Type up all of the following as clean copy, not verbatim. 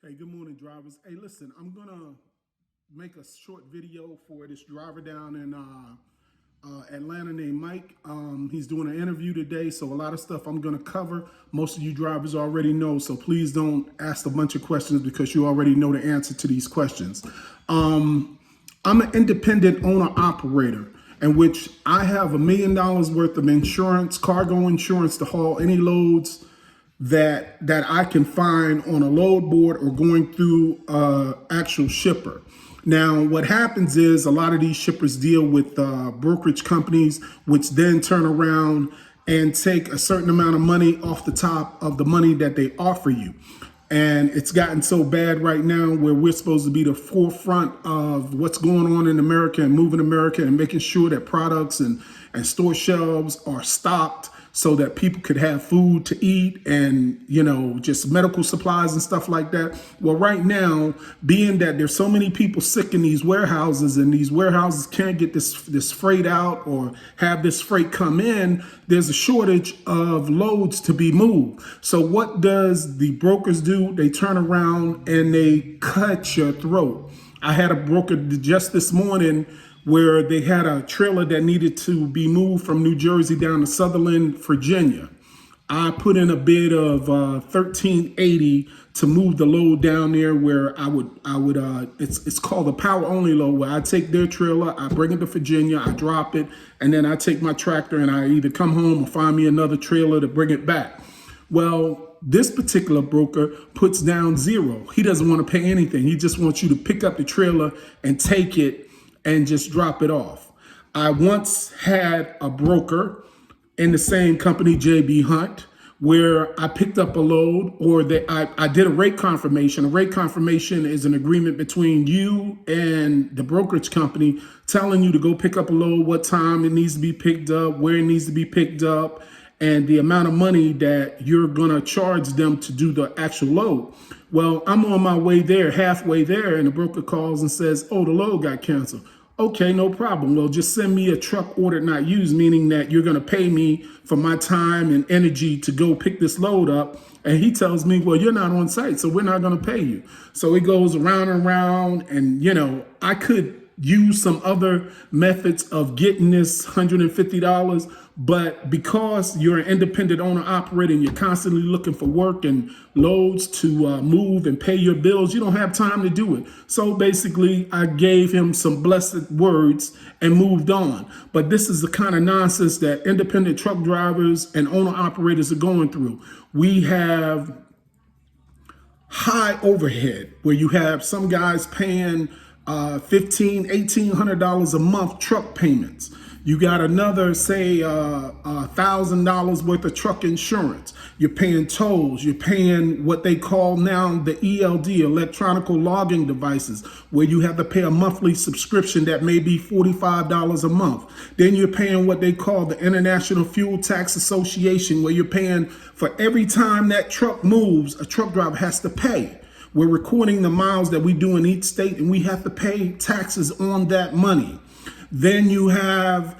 Hey, good morning, drivers. Hey, listen, I'm gonna make a short video for this driver down in Atlanta named Mike. He's doing an interview today, so a lot of stuff I'm gonna cover. Most of you drivers already know, so please don't ask a bunch of questions because you already know the answer to these questions. I'm an independent owner operator in which I have $1 million worth of insurance, cargo insurance to haul any loads that I can find on a load board or going through actual shipper. Now, what happens is a lot of these shippers deal with brokerage companies, which then turn around and take a certain amount of money off the top of the money that they offer you. And it's gotten so bad right now where we're supposed to be the forefront of what's going on in America and moving America and making sure that products and store shelves are stocked so that people could have food to eat and, just medical supplies and stuff like that. Well, right now, being that there's so many people sick in these warehouses and these warehouses can't get this freight out or have this freight come in, there's a shortage of loads to be moved. So what does the brokers do? They turn around and they cut your throat. I had a broker just this morning where they had a trailer that needed to be moved from New Jersey down to Sutherland, Virginia. I put in a bid of $1,380 to move the load down there where it's called a power only load, where I take their trailer, I bring it to Virginia, I drop it, and then I take my tractor and I either come home or find me another trailer to bring it back. Well, this particular broker puts down zero. He doesn't want to pay anything. He just wants you to pick up the trailer and take it and just drop it off. I once had a broker in the same company, JB Hunt, where I picked up a load I did a rate confirmation. A rate confirmation is an agreement between you and the brokerage company telling you to go pick up a load, what time it needs to be picked up, where it needs to be picked up, and the amount of money that you're gonna charge them to do the actual load. Well, I'm on my way there, halfway there, and the broker calls and says, oh, the load got canceled. Okay, no problem. Well, just send me a truck ordered not used, meaning that you're going to pay me for my time and energy to go pick this load up. And he tells me, well, you're not on site, so we're not going to pay you. So it goes around and around. And, I could use some other methods of getting this $150, but because you're an independent owner operator and you're constantly looking for work and loads to move and pay your bills, you don't have time to do it. So basically, I gave him some blessed words and moved on. But this is the kind of nonsense that independent truck drivers and owner operators are going through. We have high overhead where you have some guys paying $1,500, $1,800 a month truck payments. You got another, say, $1,000 worth of truck insurance. You're paying tolls. You're paying what they call now the ELD, electronic logging devices, where you have to pay a monthly subscription that may be $45 a month. Then you're paying what they call the International Fuel Tax Association, where you're paying for every time that truck moves, a truck driver has to pay. We're recording the miles that we do in each state, and we have to pay taxes on that money. Then you have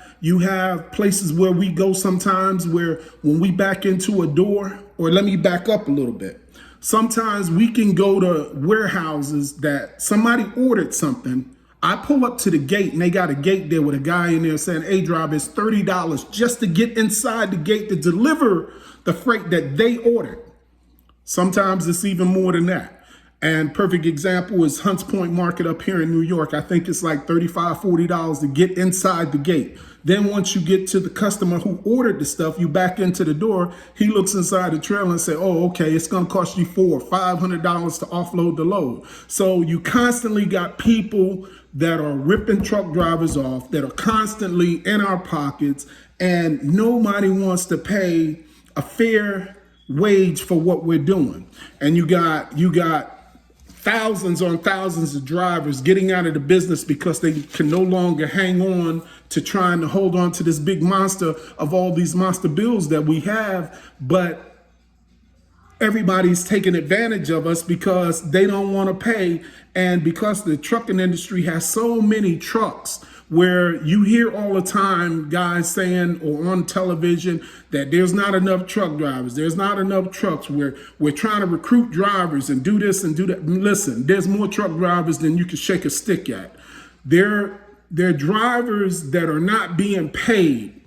places where we go sometimes where when we back into a door, or let me back up a little bit. Sometimes we can go to warehouses that somebody ordered something. I pull up to the gate and they got a gate there with a guy in there saying, hey, driver, it's $30 just to get inside the gate to deliver the freight that they ordered. Sometimes it's even more than that. And perfect example is Hunts Point Market up here in New York. I think it's like $35, $40 to get inside the gate. Then once you get to the customer who ordered the stuff, you back into the door, he looks inside the trailer and say, oh, okay, it's gonna cost you $400 or $500 to offload the load. So you constantly got people that are ripping truck drivers off, that are constantly in our pockets, and nobody wants to pay a fair wage for what we're doing. And you got thousands on thousands of drivers getting out of the business because they can no longer hang on to trying to hold on to this big monster of all these monster bills that we have. But everybody's taking advantage of us because they don't want to pay. And because the trucking industry has so many trucks where you hear all the time guys saying or on television that there's not enough truck drivers, there's not enough trucks, we're trying to recruit drivers and do this and do that. Listen, there's more truck drivers than you can shake a stick at. They're drivers that are not being paid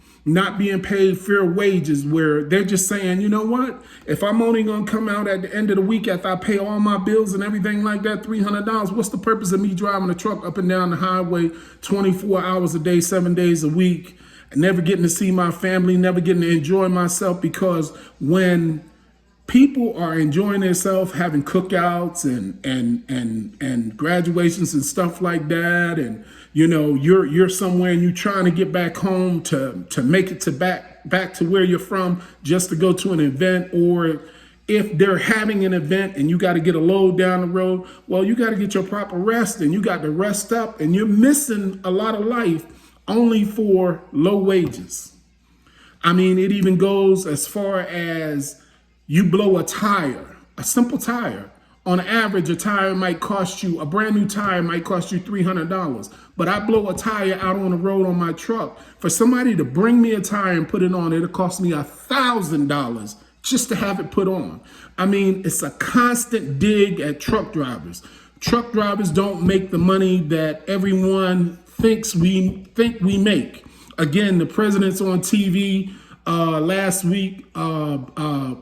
fair wages, where they're just saying, you know what, if I'm only gonna come out at the end of the week after I pay all my bills and everything like that, $300, what's the purpose of me driving a truck up and down the highway 24 hours a day, 7 days a week, and never getting to see my family, never getting to enjoy myself? Because when people are enjoying themselves, having cookouts and graduations and stuff like that, and you know, you're somewhere and you're trying to get back home to make it to back to where you're from just to go to an event, or if they're having an event and you got to get a load down the road, well, you got to get your proper rest and you got to rest up, and you're missing a lot of life only for low wages. I mean, it even goes as far as you blow a tire, a simple tire. On average, a brand new tire might cost you $300. But I blow a tire out on the road on my truck. For somebody to bring me a tire and put it on, it'll cost me $1,000 just to have it put on. I mean, it's a constant dig at truck drivers. Truck drivers don't make the money that everyone thinks we make. Again, the president's on TV last week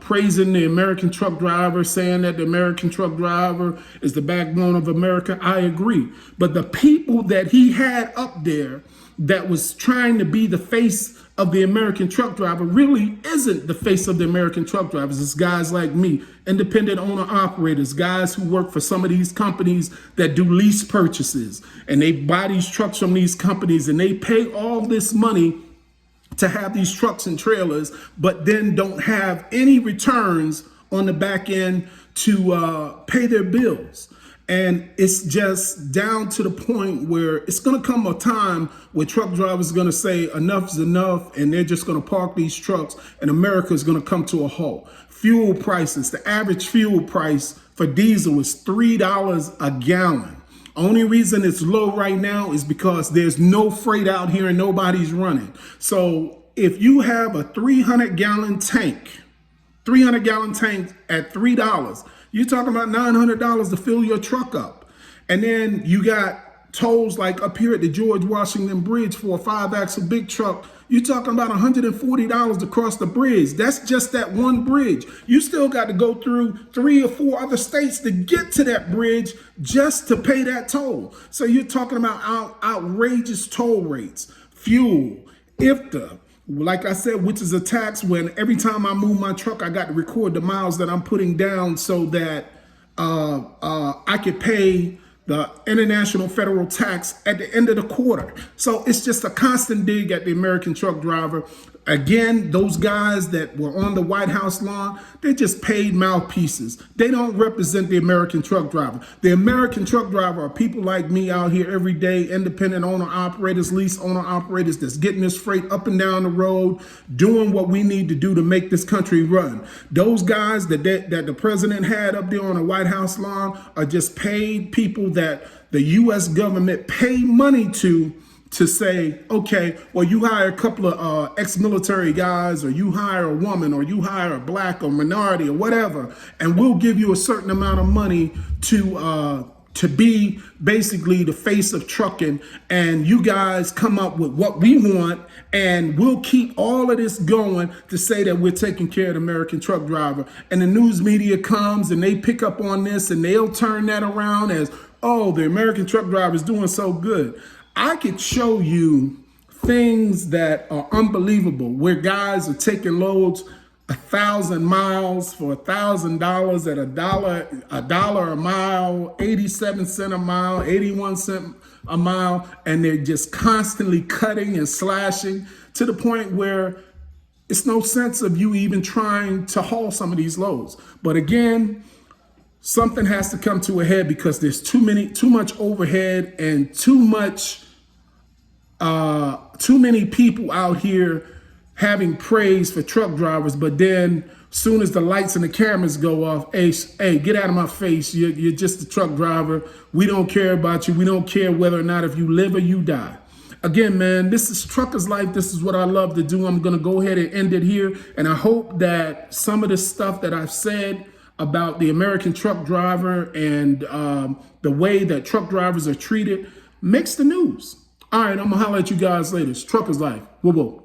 praising the American truck driver, saying that the American truck driver is the backbone of America. I agree. But the people that he had up there that was trying to be the face of the American truck driver really isn't the face of the American truck drivers. It's guys like me, independent owner operators, guys who work for some of these companies that do lease purchases, and they buy these trucks from these companies and they pay all this money to have these trucks and trailers, but then don't have any returns on the back end to pay their bills. And it's just down to the point where it's going to come a time where truck drivers are going to say enough is enough, and they're just going to park these trucks, and America is going to come to a halt. Fuel prices, the average fuel price for diesel is $3 a gallon. Only reason it's low right now is because there's no freight out here and nobody's running. So if you have a 300-gallon tank at $3, you're talking about $900 to fill your truck up. And then you got tolls like up here at the George Washington Bridge for a 5-axle big truck. You're talking about $140 to cross the bridge. That's just that one bridge. You still got to go through 3 or 4 other states to get to that bridge just to pay that toll. So you're talking about outrageous toll rates, fuel, IFTA, like I said, which is a tax when every time I move my truck, I got to record the miles that I'm putting down so that I could pay the international federal tax at the end of the quarter. So it's just a constant dig at the American truck driver. Again, those guys that were on the White House lawn, they're just paid mouthpieces. They don't represent the American truck driver. The American truck driver are people like me out here every day, independent owner operators, lease owner operators that's getting this freight up and down the road, doing what we need to do to make this country run. Those guys that the president had up there on the White House lawn are just paid people that the U.S. government pay money to say, okay, well, you hire a couple of ex-military guys, or you hire a woman, or you hire a black or minority or whatever, and we'll give you a certain amount of money to be basically the face of trucking, and you guys come up with what we want, and we'll keep all of this going to say that we're taking care of the American truck driver. And the news media comes and they pick up on this and they'll turn that around as, oh, the American truck driver is doing so good. I could show you things that are unbelievable where guys are taking loads 1,000 miles for $1,000 at a dollar a mile, 87 cents a mile, 81 cents a mile, and they're just constantly cutting and slashing to the point where it's no sense of you even trying to haul some of these loads. But again, something has to come to a head because there's too much overhead and too many people out here having praise for truck drivers. But then soon as the lights and the cameras go off, hey, get out of my face. You're just a truck driver. We don't care about you. We don't care whether or not if you live or you die. Again, man, this is Trucker's Life. This is what I love to do. I'm going to go ahead and end it here. And I hope that some of the stuff that I've said about the American truck driver and the way that truck drivers are treated makes the news. All right, I'm going to holler at you guys later. It's Trucker's Life. Whoa, whoa.